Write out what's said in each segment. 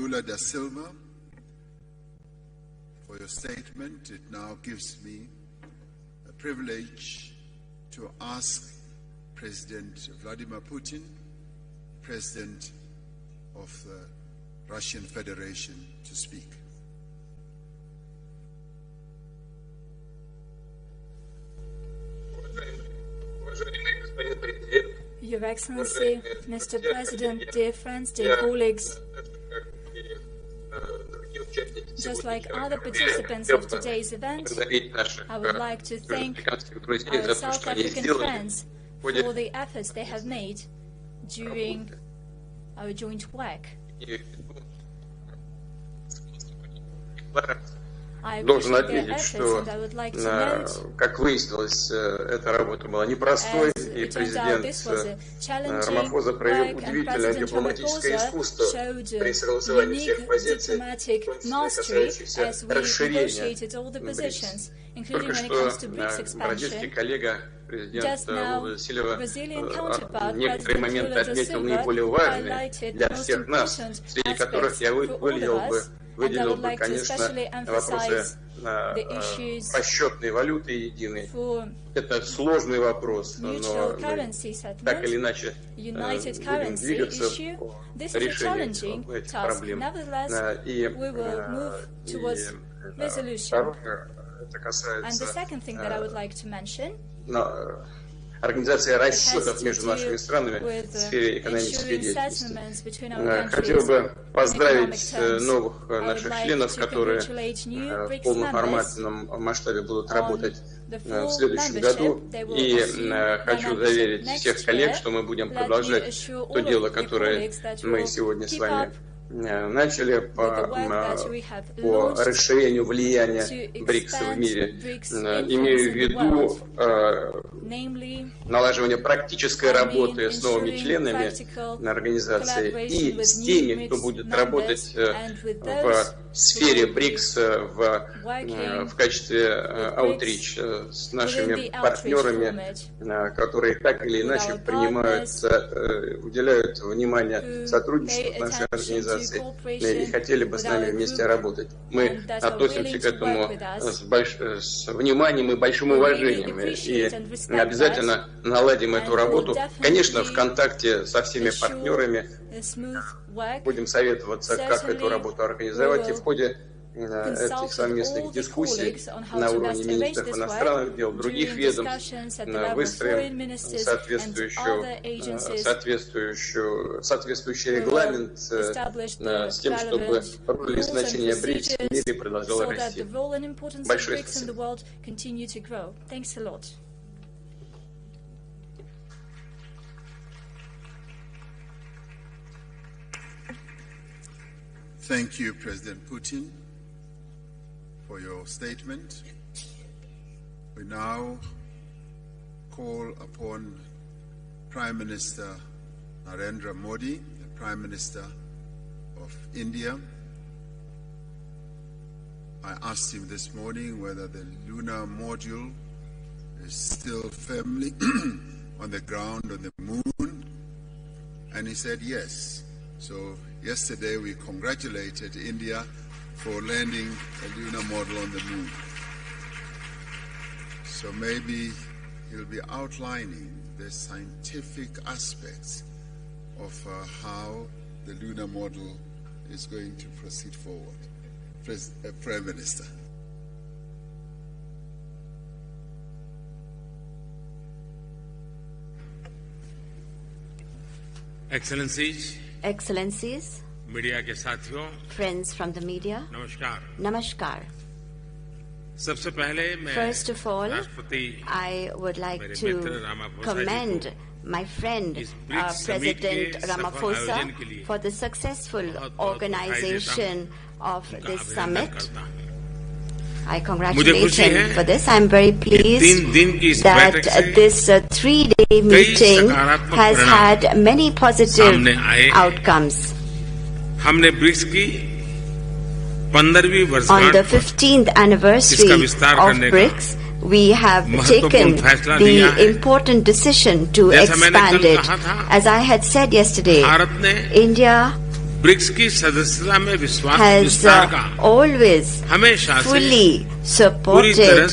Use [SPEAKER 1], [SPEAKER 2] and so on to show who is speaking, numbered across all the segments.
[SPEAKER 1] Lula da Silva for your statement. It now gives me a privilege to ask President Vladimir Putin, President of the Russian Federation, to speak.
[SPEAKER 2] Your Excellency, Mr. President, dear friends, dear colleagues, just like other participants of today's event, I would like to thank our South African friends for the efforts they have made during our joint work.
[SPEAKER 3] Должен отметить, что, как выяснилось, эта работа была непростой, и президент Рамафоза проявил удивительное дипломатическое искусство при согласовании всех позиций, касающихся расширения BRICS. Только что бразильский коллега, президент Лула Сильва, некоторые моменты отметил наиболее важные для всех нас, среди которых я выделил бы, конечно, вопросы расчетной валюты единой. Это сложный вопрос, но мы так или иначе будем двигаться по решению этих проблем. И второе, это касается организация расчетов между нашими странами в сфере экономической деятельности. Хотел бы поздравить новых наших членов, которые в полноформатном масштабе будут работать в следующем году. И хочу заверить всех коллег, что мы будем продолжать то дело, которое мы сегодня с вами начали по расширению влияния БРИКС в мире. Имею в виду налаживание практической работы с новыми членами организации и с теми, кто будет работать в сфере БРИКС в качестве аутрич, с нашими партнерами, которые так или иначе уделяют внимание сотрудничеству с нашей организацией и хотели бы с нами вместе работать. Мы относимся к этому с вниманием и большим уважением и обязательно наладим эту работу. Конечно, в контакте со всеми партнерами будем советоваться, как эту работу организовать, и в ходе этих совместных дискуссий на уровне министров иностранных дел, других ведомств выстроим соответствующий регламент с тем, чтобы роль и значение БРИКС в мире продолжало расти. Большое спасибо.
[SPEAKER 1] Thank you, President Putin, for your statement. We now call upon Prime Minister Narendra Modi, the Prime Minister of India. I asked him this morning whether the lunar module is still firmly on the ground on the moon, and he said yes. So yesterday we congratulated India for landing a lunar model on the moon. So maybe he'll be outlining the scientific aspects of how the lunar model is going to proceed forward. Prime Minister.
[SPEAKER 4] Excellencies,
[SPEAKER 5] media के साथियों,
[SPEAKER 4] friends from the media,
[SPEAKER 5] नमस्कार।
[SPEAKER 4] Namaskar.
[SPEAKER 5] सबसे पहले मैं
[SPEAKER 4] First of all, I would like to commend my friend President Ramaphosa for the successful organization of this summit. I congratulate him for this. I am very pleased that this three-day meeting has had many positive outcomes. On the 15th anniversary of BRICS, we have taken the important decision to expand it. As I had said yesterday, India has always fully supported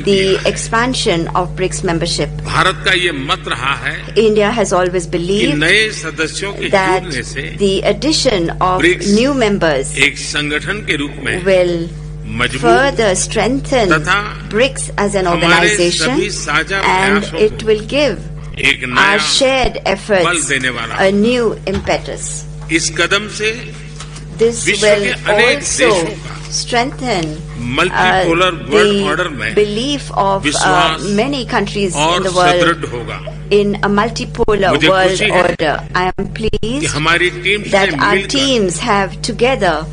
[SPEAKER 4] the expansion of BRICS membership. India has always believed that the addition of new members will further strengthen BRICS as an organization, and it will give our shared efforts a new impetus. This will also strengthen the belief of many countries in the world in a multipolar world order. I am pleased that our teams have together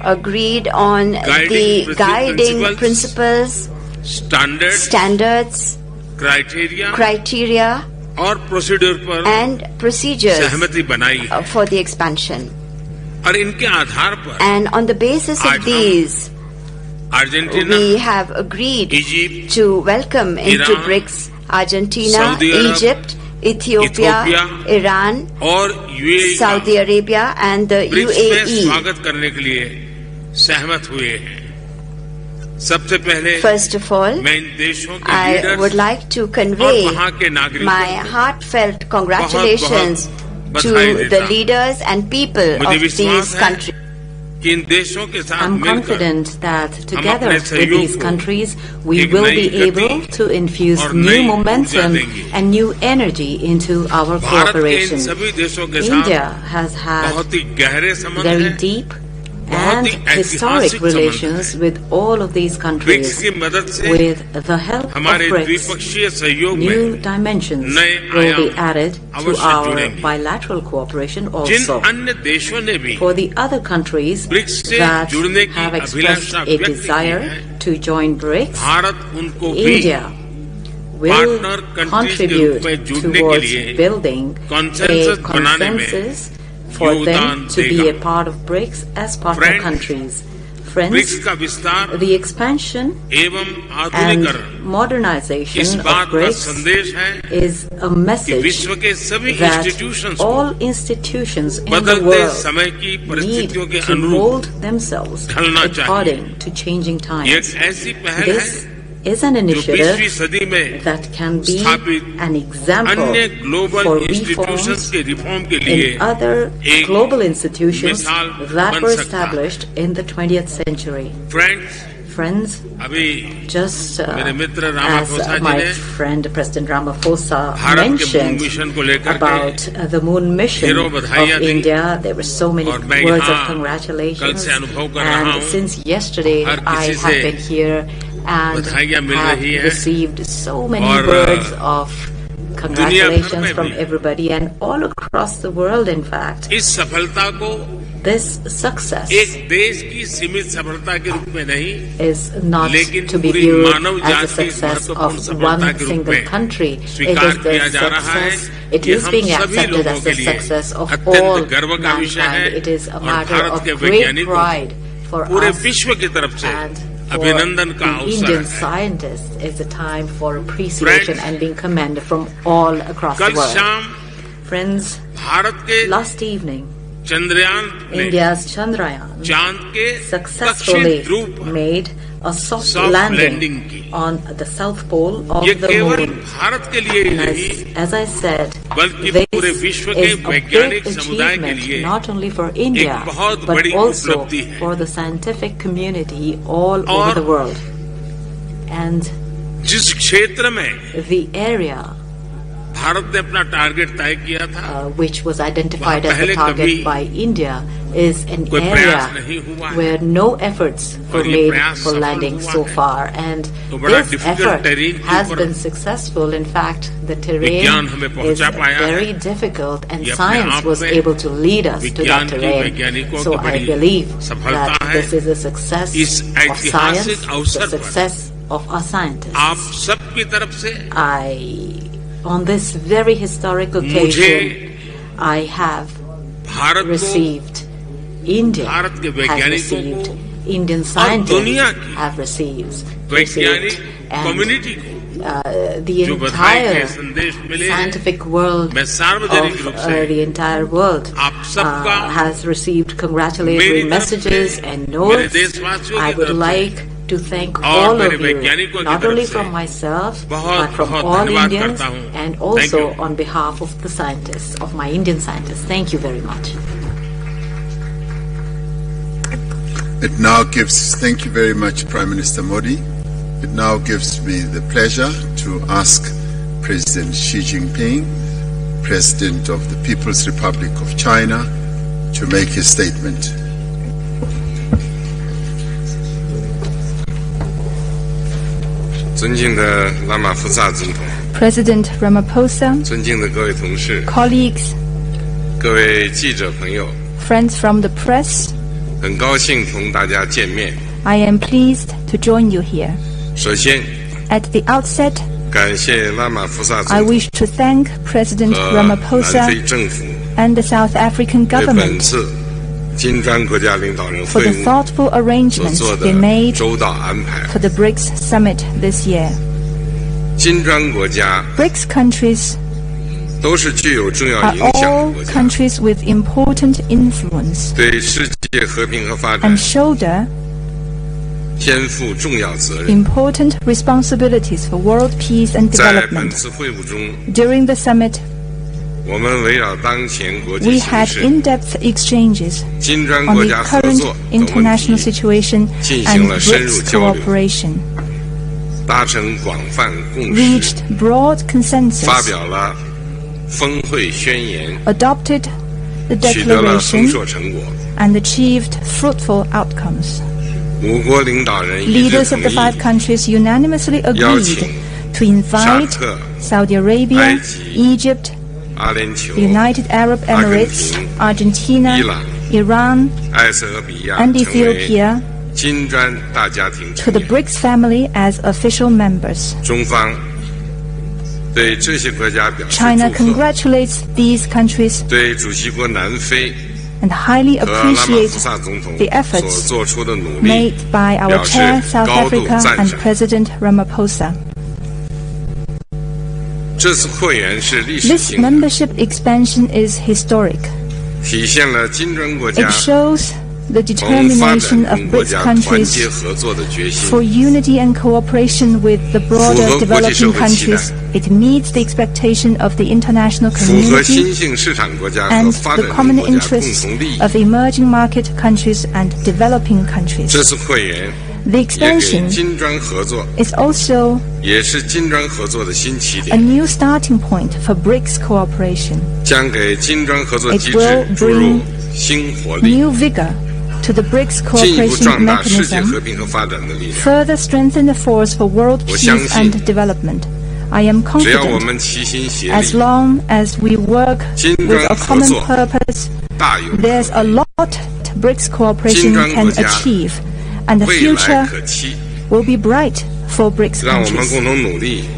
[SPEAKER 4] agreed on the guiding principles, standards, criteria and procedures for the expansion. And on the basis of these, we have agreed to welcome into BRICS Argentina, Egypt, Ethiopia, Iran, Saudi Arabia and the UAE. First of all, I would like to convey my heartfelt congratulations to the leaders and people of these countries.
[SPEAKER 6] I'm confident that together with these countries, we will be able to infuse new momentum and new energy into our cooperation. India has had very deep and historic relations with all of these countries. With the help of BRICS, new dimensions will be added to our bilateral cooperation also. For the other countries that have expressed a desire to join BRICS, India will contribute towards building a consensus for them to be a part of BRICS as partner countries. Friends, the expansion and modernization of BRICS is a message that all institutions in the world need to mold themselves according to changing times. This is an initiative that can be an example for reforms in other global institutions that were established in the 20th century. Friends, just as my friend President Ramaphosa mentioned about the moon mission of India, there were so many words of congratulations, and since yesterday I have been here and have received so many words of congratulations from everybody and all across the world. In fact, this success is not to be viewed as the success of one single country. It is the success, it is being accepted as the success of all mankind. It is a matter of great pride for us and for the Indian scientists. It's a time for appreciation and being commended from all across the world. Friends, last evening, India's Chandrayaan successfully made a soft landing on the south pole of the moon. And as I said, this is a big achievement not only for India but also for the scientific community all over the world. And the area which was identified as a target by India is an area where no efforts were made for landing so far, and this effort has been successful. In fact, the terrain is very difficult and science was able to lead us to that terrain. So I believe that this is a success of science, the success of our scientists. On this very historic occasion, I have received, India has received, Indian scientists have received, and the entire scientific world of the entire world has received congratulatory messages and notes. I would like to thank all of you, not only from myself, but from all Indians, and also on behalf of the scientists, of my Indian scientists. Thank you very much.
[SPEAKER 1] Thank you very much, Prime Minister Modi. It now gives me the pleasure to ask President Xi Jinping, President of the People's Republic of China, to make his statement.
[SPEAKER 2] President Ramaphosa, colleagues, friends from the press, I am pleased to join you here. At the outset, I wish to thank President Ramaphosa and the South African government for the thoughtful arrangements they made for the BRICS summit this year. BRICS countries are all countries with important influence and shoulder important responsibilities for world peace and development. During the summit, we had in-depth exchanges on the current international situation and BRICS cooperation, reached broad consensus, adopted the declaration, and achieved fruitful outcomes. Leaders of the 5 countries unanimously agreed to invite Saudi Arabia, Egypt, the United Arab Emirates, Argentina, Iran, and Ethiopia to the BRICS family as official members. China congratulates these countries and highly appreciates the efforts made by our Chair, South Africa, and President Ramaphosa. This membership expansion is historic. It shows the determination of BRICS countries for unity and cooperation with the broader developing countries. It meets the expectation of the international community and the common interests of emerging market countries and developing countries. The expansion is also a new starting point for BRICS cooperation. It will bring new vigor to the BRICS cooperation mechanism, further strengthen the force for world peace and development. I am confident, as long as we work with a common purpose, there's a lot BRICS cooperation can achieve, and the future will be bright for BRICS countries.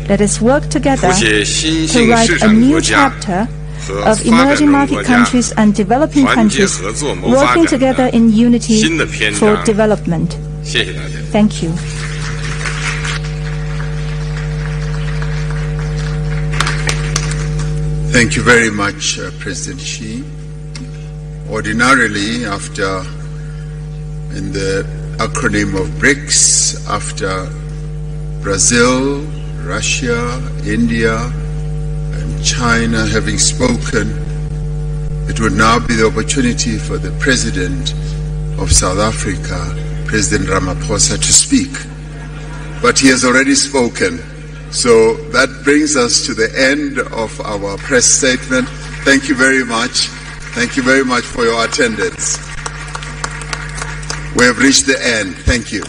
[SPEAKER 2] Let us work together to write a new chapter of emerging market countries and developing countries working together in unity for development. Thank you.
[SPEAKER 1] Thank you very much, President Xi. Ordinarily, in the acronym of BRICS, after Brazil, Russia, India, China having spoken, it would now be the opportunity for the President of South Africa, President Ramaphosa, to speak. But he has already spoken. So that brings us to the end of our press statement. Thank you very much. Thank you very much for your attendance. We have reached the end. Thank you.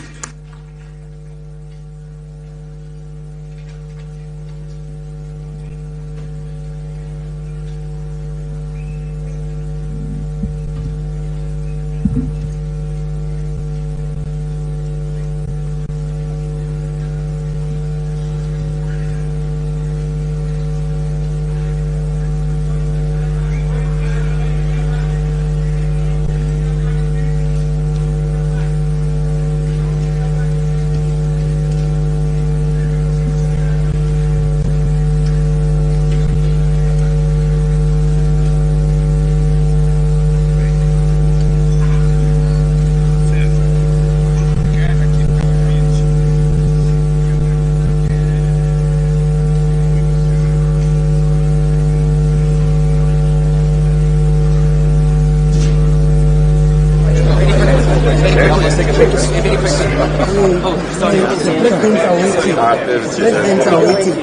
[SPEAKER 7] Presidents are waiting.